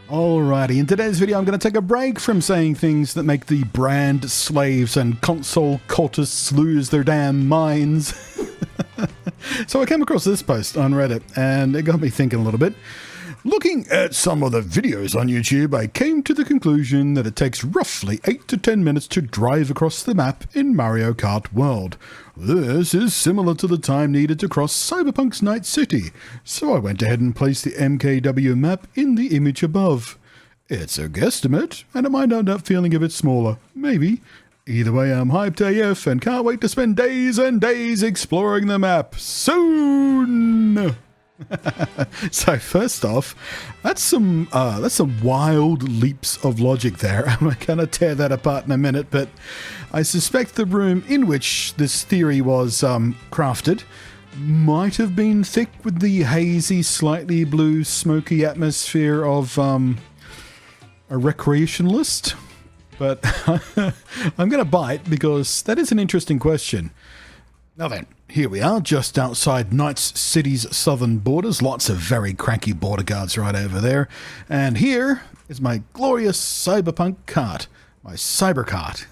Alrighty, in today's video I'm going to take a break from saying things that make the brand slaves and console cultists lose their damn minds. So I came across this post on Reddit and it got me thinking a little bit. Looking at some of the videos on YouTube, I came to the conclusion that it takes roughly 8 to 10 minutes to drive across the map in Mario Kart World. This is similar to the time needed to cross Cyberpunk's Night City, so I went ahead and placed the MKW map in the image above. It's a guesstimate, and it might end up feeling a bit smaller, maybe. Either way, I'm hyped AF and can't wait to spend days and days exploring the map soon! So first off, that's some wild leaps of logic there. I'm going to tear that apart in a minute, but I suspect the room in which this theory was crafted might have been thick with the hazy, slightly blue, smoky atmosphere of a recreationalist. But I'm going to bite because that is an interesting question. Now then, here we are, just outside Night City's southern borders. Lots of very cranky border guards right over there. And here is my glorious Cyberpunk kart, my Cyberkart,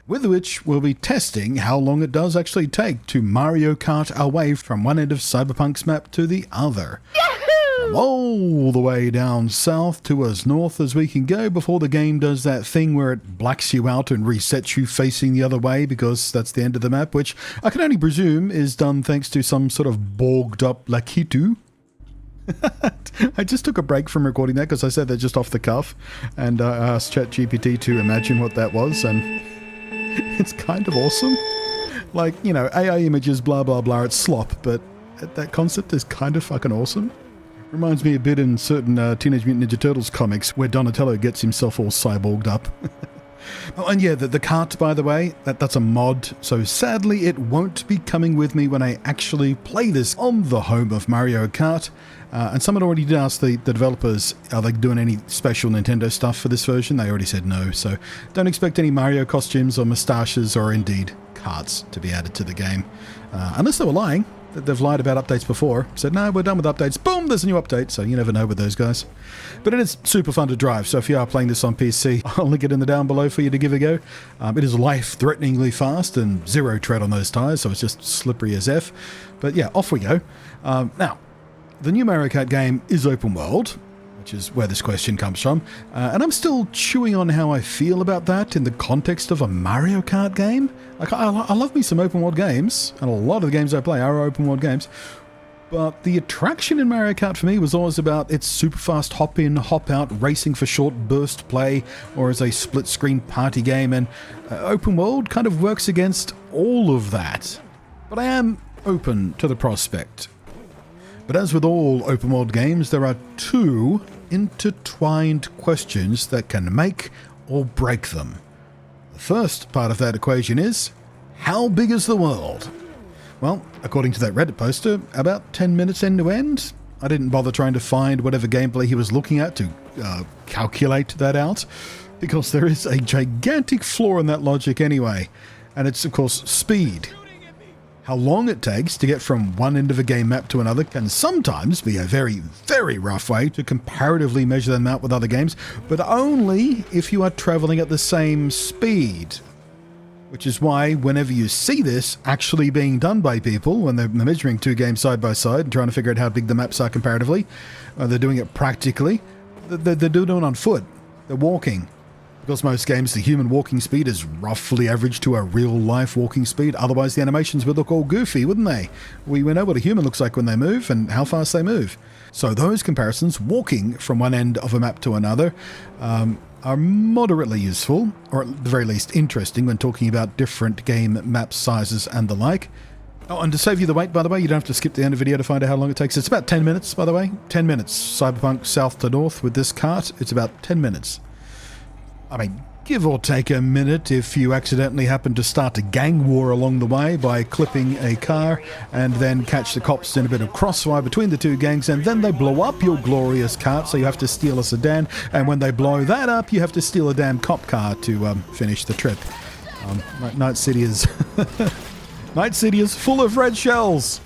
with which we'll be testing how long it does actually take to Mario Kart our way from one end of Cyberpunk's map to the other. From all the way down south to as north as we can go before the game does that thing where it blacks you out and resets you facing the other way because that's the end of the map, which I can only presume is done thanks to some sort of borged up Lakitu. I just took a break from recording that because I said that just off the cuff, and I asked ChatGPT to imagine what that was, and it's kind of awesome. Like, you know, AI images, blah blah blah, it's slop, but that concept is kind of fucking awesome. Reminds me a bit in certain Teenage Mutant Ninja Turtles comics where Donatello gets himself all cyborged up. Oh, and yeah, the kart, by the way, that's a mod, so sadly it won't be coming with me when I actually play this on the home of Mario Kart. And someone already did ask the developers, are they doing any special Nintendo stuff for this version? They already said no, so don't expect any Mario costumes or moustaches or indeed karts to be added to the game. Unless they were lying. They've lied about updates before. Said, no, we're done with updates. Boom, there's a new update. So you never know with those guys. But it is super fun to drive. So if you are playing this on PC, I'll link it in the down below for you to give a go. It is life-threateningly fast and zero tread on those tires. So it's just slippery as F. But yeah, off we go. Now, the new Mario Kart game is open world, which is where this question comes from. And I'm still chewing on how I feel about that in the context of a Mario Kart game. Like, I love me some open world games, and a lot of the games I play are open world games. But the attraction in Mario Kart for me was always about its super fast hop in, hop out, racing for short burst play, or as a split screen party game. And open world kind of works against all of that. But I am open to the prospect. But as with all open world games, there are two intertwined questions that can make or break them. The first part of that equation is, how big is the world? Well, according to that Reddit poster, about 10 minutes end to end. I didn't bother trying to find whatever gameplay he was looking at to calculate that out, because there is a gigantic flaw in that logic anyway, and it's of course speed. How long it takes to get from one end of a game map to another can sometimes be a very, very rough way to comparatively measure them out with other games, but only if you are traveling at the same speed. Which is why whenever you see this actually being done by people, when they're measuring two games side by side and trying to figure out how big the maps are comparatively, they're doing it practically, they're doing it on foot, they're walking. Because most games, the human walking speed is roughly average to a real-life walking speed. Otherwise, the animations would look all goofy, wouldn't they? We know what a human looks like when they move and how fast they move. So those comparisons, walking from one end of a map to another, are moderately useful, or at the very least interesting when talking about different game map sizes and the like. Oh, and to save you the wait, by the way, you don't have to skip the end of the video to find out how long it takes. It's about 10 minutes, by the way. 10 minutes. Cyberpunk south to north with this kart, it's about 10 minutes. I mean, give or take a minute if you accidentally happen to start a gang war along the way by clipping a car and then catch the cops in a bit of crossfire between the two gangs, and then they blow up your glorious kart, so you have to steal a sedan, and when they blow that up, you have to steal a damn cop car to finish the trip. Night City is... Night City is full of red shells!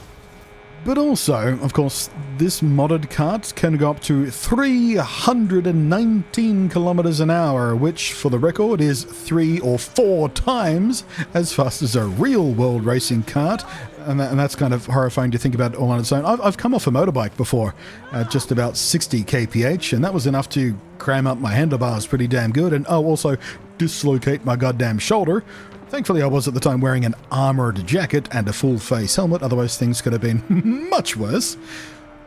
But also, of course, this modded kart can go up to 319 kilometers an hour, which, for the record, is 3 or 4 times as fast as a real-world racing kart. And that's kind of horrifying to think about all on its own. I've come off a motorbike before at just about 60 kph, and that was enough to cram up my handlebars pretty damn good, and also dislocate my goddamn shoulder. Thankfully, I was at the time wearing an armoured jacket and a full-face helmet, otherwise things could have been much worse.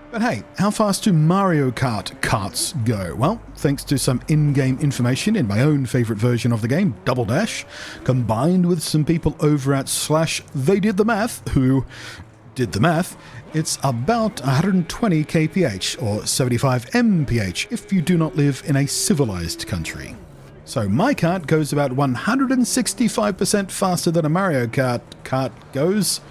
But hey, how fast do Mario Kart karts go? Well, thanks to some in-game information in my own favourite version of the game, Double Dash, combined with some people over at /TheyDidTheMath, who did the math, it's about 120 kph, or 75 mph, if you do not live in a civilized country. So my kart goes about 165% faster than a Mario Kart goes.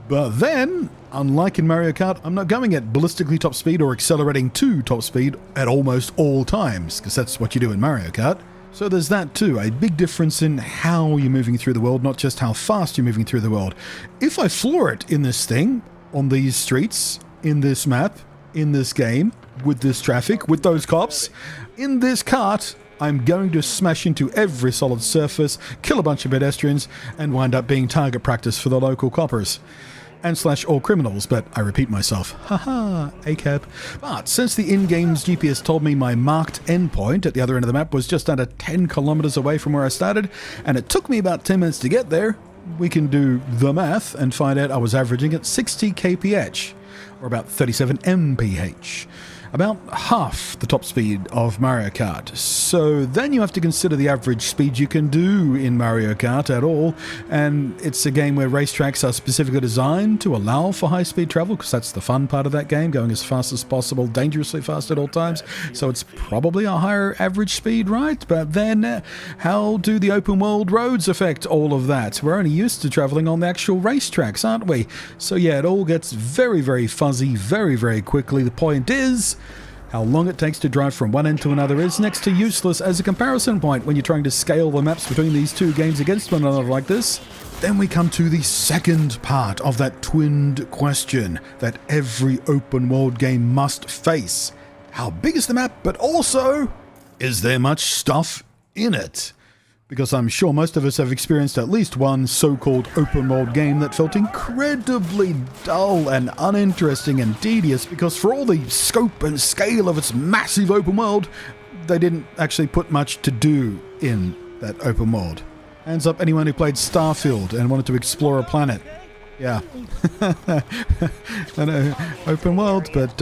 But then, unlike in Mario Kart, I'm not going at ballistically top speed or accelerating to top speed at almost all times, because that's what you do in Mario Kart. So there's that too, a big difference in how you're moving through the world, not just how fast you're moving through the world. If I floor it in this thing, on these streets, in this map, in this game, with this traffic, with those cops, in this kart, I'm going to smash into every solid surface, kill a bunch of pedestrians, and wind up being target practice for the local coppers. And / all criminals, but I repeat myself. Haha, ACAB. But since the in-game's GPS told me my marked endpoint at the other end of the map was just under 10 kilometers away from where I started, and it took me about 10 minutes to get there, we can do the math and find out I was averaging at 60 kph, or about 37 mph. About half the top speed of Mario Kart. So then you have to consider the average speed you can do in Mario Kart at all, and it's a game where racetracks are specifically designed to allow for high-speed travel, because that's the fun part of that game, going as fast as possible, dangerously fast at all times, so it's probably a higher average speed, right? But then, how do the open world roads affect all of that? We're only used to traveling on the actual racetracks, aren't we? So yeah, it all gets very, very fuzzy, very, very quickly. The point is, how long it takes to drive from one end to another is next to useless as a comparison point when you're trying to scale the maps between these two games against one another like this. Then we come to the second part of that twinned question that every open world game must face. How big is the map, but also, is there much stuff in it? Because I'm sure most of us have experienced at least one so-called open world game that felt incredibly dull and uninteresting and tedious, because for all the scope and scale of its massive open world, they didn't actually put much to do in that open world. Hands up anyone who played Starfield and wanted to explore a planet. Yeah. I know, open world, but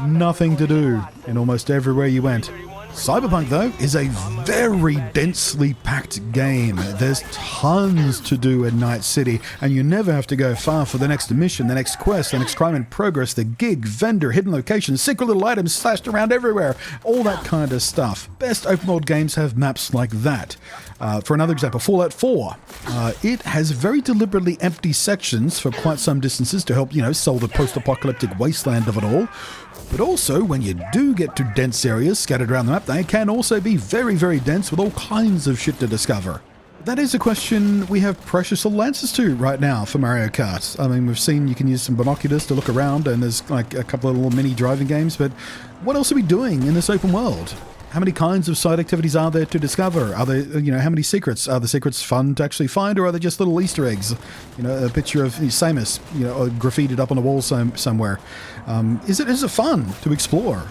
nothing to do in almost everywhere you went. Cyberpunk, though, is a very densely packed game. There's tons to do in Night City, and you never have to go far for the next mission, the next quest, the next crime in progress, the gig, vendor, hidden locations, secret little items slashed around everywhere, all that kind of stuff. Best open world games have maps like that. For another example, Fallout 4. It has very deliberately empty sections for quite some distances to help, sell the post-apocalyptic wasteland of it all. But also, when you do get to dense areas scattered around the map, they can also be very, very dense with all kinds of shit to discover. That is a question we have precious little answers to right now for Mario Kart. I mean, we've seen you can use some binoculars to look around, and there's like a couple of little mini driving games, but what else are we doing in this open world? How many kinds of side activities are there to discover? Are there, how many secrets? Are the secrets fun to actually find, or are they just little Easter eggs? A picture of Samus, graffitied up on a wall somewhere. Is it fun to explore?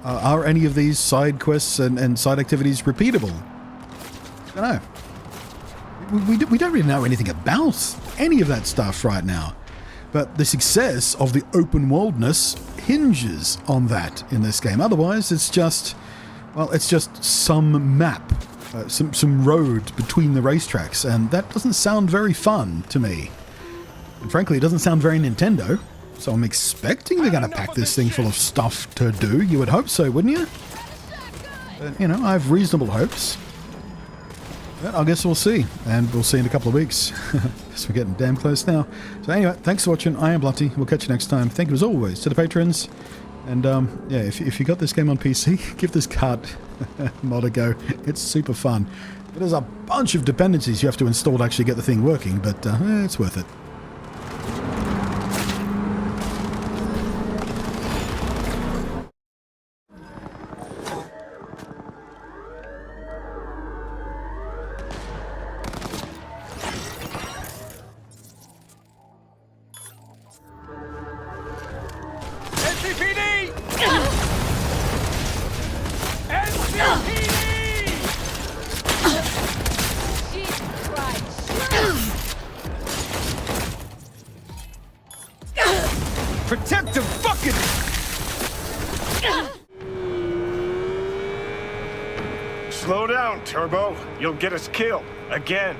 Are any of these side quests and side activities repeatable? I don't know. We don't really know anything about any of that stuff right now. But the success of the open worldness hinges on that in this game. Otherwise, it's just some map, some road between the racetracks, and that doesn't sound very fun to me. And frankly, it doesn't sound very Nintendo, so I'm expecting they're going to pack this thing full of stuff to do. You would hope so, wouldn't you? But, I have reasonable hopes. But I guess we'll see, and we'll see in a couple of weeks. Guess we're getting damn close now. So anyway, thanks for watching. I am Blutty. We'll catch you next time. Thank you as always to the patrons. And if you got this game on PC, give this Kart mod a go. It's super fun. There's a bunch of dependencies you have to install to actually get the thing working, but it's worth it. NCPD! NCPD! Jesus Christ. Protect the fucking... Slow down, Turbo. You'll get us killed. Again.